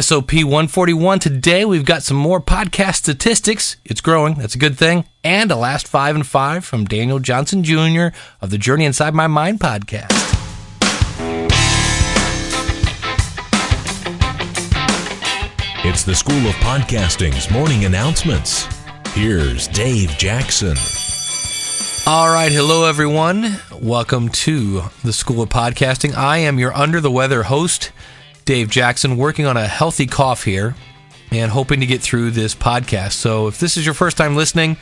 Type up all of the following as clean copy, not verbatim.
SOP 141. Today we've got some more podcast statistics. It's growing. That's a good thing. And a last 5 and 5 from Daniel Johnson Jr. of the Journey Inside My Mind podcast. It's the School of Podcasting's morning announcements. Here's Dave Jackson. All right. Hello, everyone. Welcome to the School of Podcasting. I am your under the weather host, Dave Jackson, working on a healthy cough here and hoping to get through this podcast. So if this is your first time listening,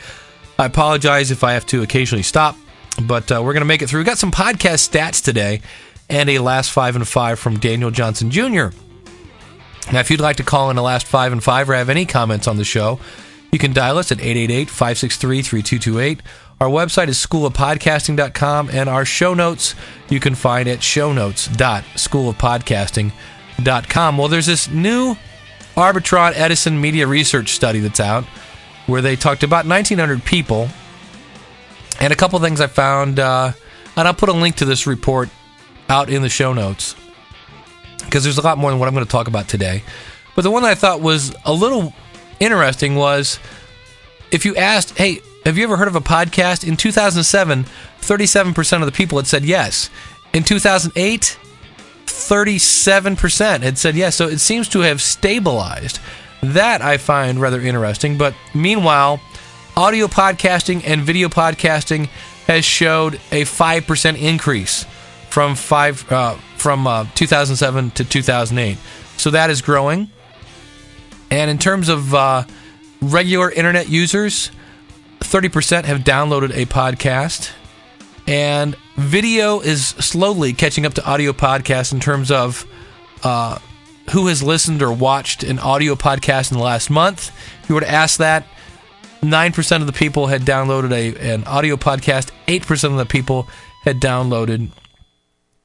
I apologize if I have to occasionally stop, but we're going to make it through. We've got some podcast stats today and a last 5 and 5 from Daniel Johnson Jr. Now, if you'd like to call in the last 5 and 5 or have any comments on the show, you can dial us at 888-563-3228. Our website is schoolofpodcasting.com, and our show notes you can find at shownotes.schoolofpodcasting.com. Well, there's this new Arbitron Edison Media Research study that's out where they talked about 1,900 people, and a couple things I found, and I'll put a link to this report out in the show notes because there's a lot more than what I'm going to talk about today. But the one that I thought was a little interesting was if you asked, hey, have you ever heard of a podcast? In 2007, 37% of the people had said yes. In 2008, 37% had said yes, so it seems to have stabilized. That I find rather interesting, but meanwhile, audio podcasting and video podcasting has showed a 5% increase from 2007 to 2008. So that is growing. And in terms of regular internet users, 30% have downloaded a podcast. And video is slowly catching up to audio podcasts in terms of who has listened or watched an audio podcast in the last month. If you were to ask that, 9% of the people had downloaded an audio podcast. 8% of the people had downloaded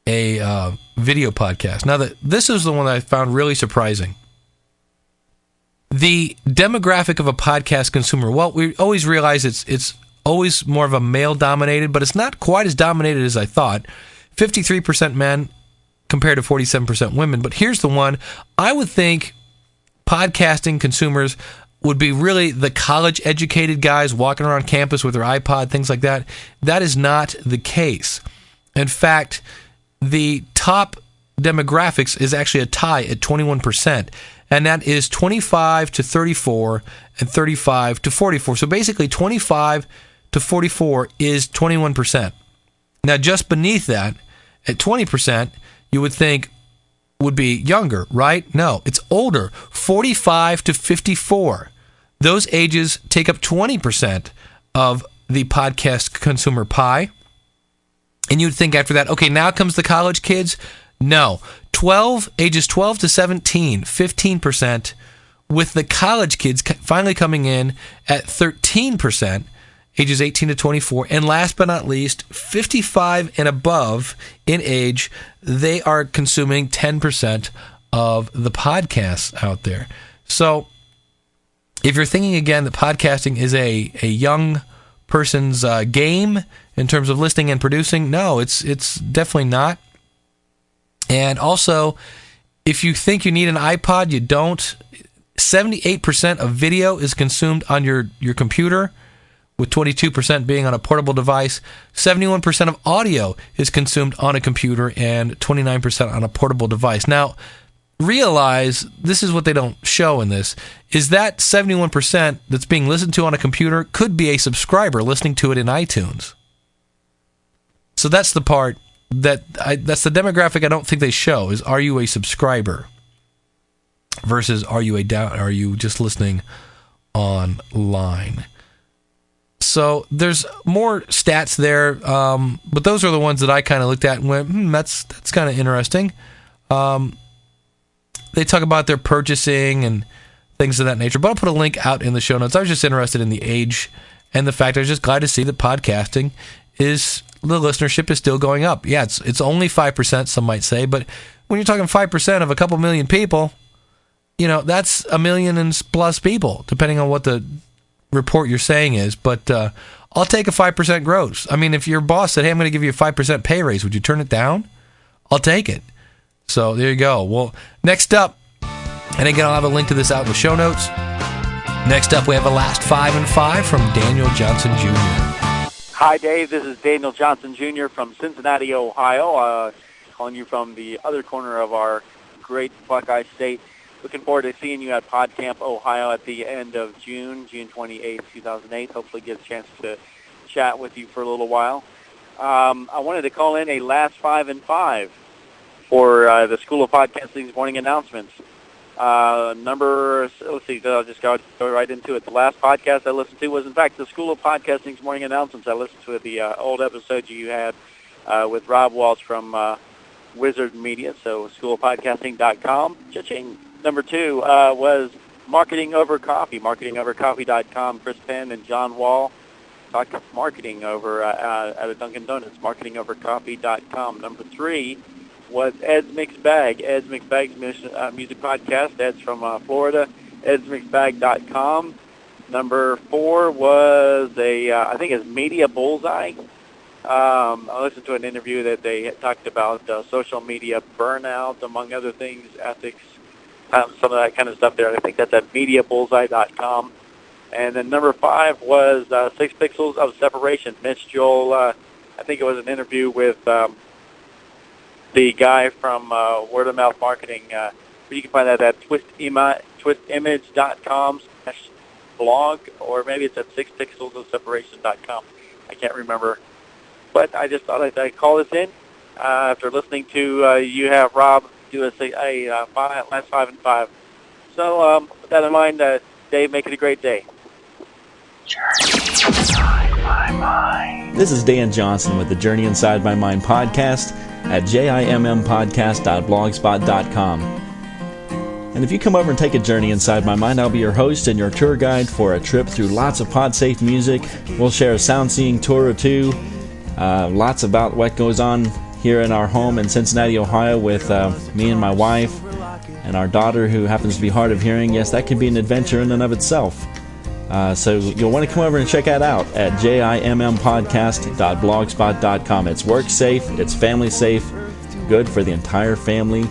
a video podcast. Now, this is the one that I found really surprising. The demographic of a podcast consumer, well, we always realize it's always more of a male-dominated, but it's not quite as dominated as I thought. 53% men compared to 47% women. But here's the one. I would think podcasting consumers would be really the college-educated guys walking around campus with their iPod, things like that. That is not the case. In fact, the top demographics is actually a tie at 21%. And that is 25 to 34 and 35 to 44. So basically 25 to 44 is 21%. Now, just beneath that, at 20%, you would think would be younger, right? No, it's older, 45 to 54. Those ages take up 20% of the podcast consumer pie. And you'd think after that, okay, now comes the college kids. No, ages 12 to 17, 15%, with the college kids finally coming in at 13%, ages 18 to 24. And last but not least, 55 and above in age, they are consuming 10% of the podcasts out there. So if you're thinking again that podcasting is a young person's game in terms of listening and producing, no, it's definitely not. And also, if you think you need an iPod, you don't. 78% of video is consumed on your computer, with 22% being on a portable device. 71% of audio is consumed on a computer and 29% on a portable device. Now, realize, this is what they don't show in this, is that 71% that's being listened to on a computer could be a subscriber listening to it in iTunes. So that's the part that's the demographic I don't think they show, is are you a subscriber versus are you just listening online. So there's more stats there, but those are the ones that I kind of looked at and went, that's kind of interesting. They talk about their purchasing and things of that nature, but I'll put a link out in the show notes. I was just interested in the age and the fact I was just glad to see that podcasting the listenership is still going up. Yeah, it's only 5%, some might say, but when you're talking 5% of a couple million people, that's 1 million and plus people, depending on what the report you're saying is. But I'll take a 5% growth. I mean, if your boss said, hey, I'm going to give you a 5% pay raise, would you turn it down? I'll take it. So there you go. Well, next up, And again, I'll have a link to this out in the show notes. Next up, we have a last 5 and 5 from Daniel Johnson Jr. Hi, Dave. This is Daniel Johnson Jr. from Cincinnati, Ohio, calling you from the other corner of our great Buckeye State. Looking forward to seeing you at PodCamp, Ohio at the end of June 28th, 2008. Hopefully get a chance to chat with you for a little while. I wanted to call in a last 5 and 5 for the School of Podcasting's morning announcements. Let's see, I'll just go right into it. The last podcast I listened to was, in fact, the School of Podcasting's morning announcements. I listened to the old episode you had with Rob Walsh from Wizard Media, so schoolofpodcasting.com. Cha-ching. Number 2 was Marketing Over Coffee, marketingovercoffee.com. Chris Penn and John Wall talk marketing over at a Dunkin' Donuts, marketingovercoffee.com. Number 3 was Ed's Mixed Bag, Ed's Mixed Bag's music podcast. Ed's from Florida, edsmixedbag.com. Number 4 was I think it's Media Bullseye. I listened to an interview that they had talked about social media burnout, among other things, ethics, some of that kind of stuff there. I think that's at mediabullseye.com. And then number 5 was 6 Pixels of Separation. Mitch Joel, I think it was an interview with the guy from Word of Mouth Marketing. You can find that at twistimage.com/blog, or maybe it's at 6pixelsofseparation.com. I can't remember. But I just thought I'd call this in after listening to you have Rob do a last 5 and 5. So with that in mind, Dave, make it a great day. Journey Inside My Mind. This is Dan Johnson with the Journey Inside My Mind podcast at jimmpodcast.blogspot.com. And if you come over and take a journey inside my mind, I'll be your host and your tour guide for a trip through lots of pod-safe music. We'll share a sound-seeing tour or two, lots about what goes on here in our home in Cincinnati, Ohio with me and my wife and our daughter who happens to be hard of hearing. Yes, that can be an adventure in and of itself. So you'll want to come over and check that out at jimmpodcast.blogspot.com. It's work safe, it's family safe, good for the entire family,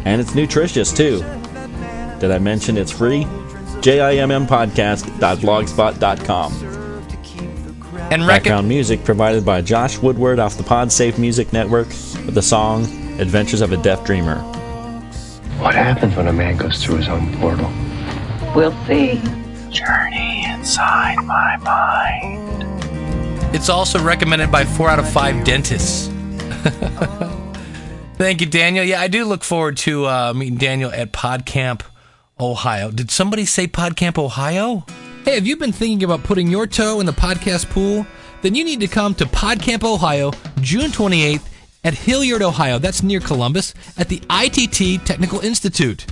and it's nutritious too. Did I mention it's free? jimmpodcast.blogspot.com. And background music provided by Josh Woodward off the PodSafe Music Network with the song Adventures of a Deaf Dreamer. What happens when a man goes through his own portal? We'll see. Journey Inside My Mind. It's also recommended by 4 out of 5 dentists. Thank you, Daniel. Yeah, I do look forward to meeting Daniel at PodCamp, Ohio. Did somebody say PodCamp, Ohio? Hey, have you been thinking about putting your toe in the podcast pool? Then you need to come to PodCamp, Ohio, June 28th at Hilliard, Ohio. That's near Columbus, at the ITT Technical Institute.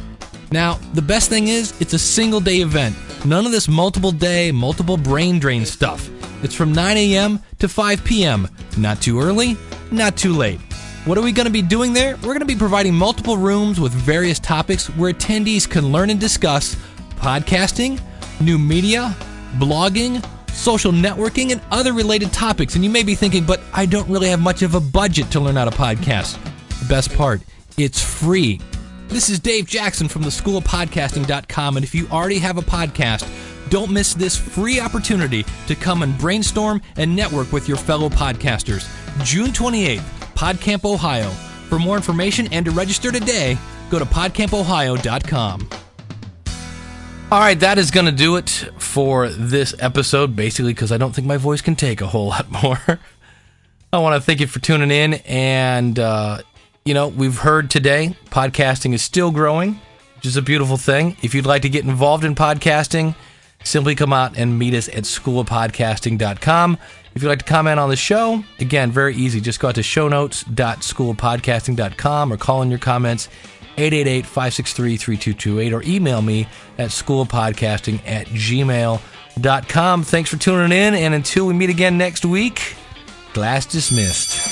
Now, the best thing is, it's a single-day event. None of this multiple-day, multiple brain drain stuff. It's from 9 a.m. to 5 p.m. Not too early, not too late. What are we going to be doing there? We're going to be providing multiple rooms with various topics where attendees can learn and discuss podcasting, new media, blogging, social networking, and other related topics. And you may be thinking, but I don't really have much of a budget to learn how to podcast. The best part, it's free. This is Dave Jackson from the schoolofpodcasting.com, and if you already have a podcast, don't miss this free opportunity to come and brainstorm and network with your fellow podcasters. June 28th, PodCamp, Ohio. For more information and to register today, go to podcampohio.com. All right, that is going to do it for this episode, basically because I don't think my voice can take a whole lot more. I want to thank you for tuning in, and we've heard today podcasting is still growing, which is a beautiful thing. If you'd like to get involved in podcasting, simply come out and meet us at schoolofpodcasting.com. If you'd like to comment on the show, again, very easy. Just go out to shownotes.schoolofpodcasting.com or call in your comments 888-563-3228 or email me at schoolofpodcasting@gmail.com. Thanks for tuning in, and until we meet again next week, class dismissed.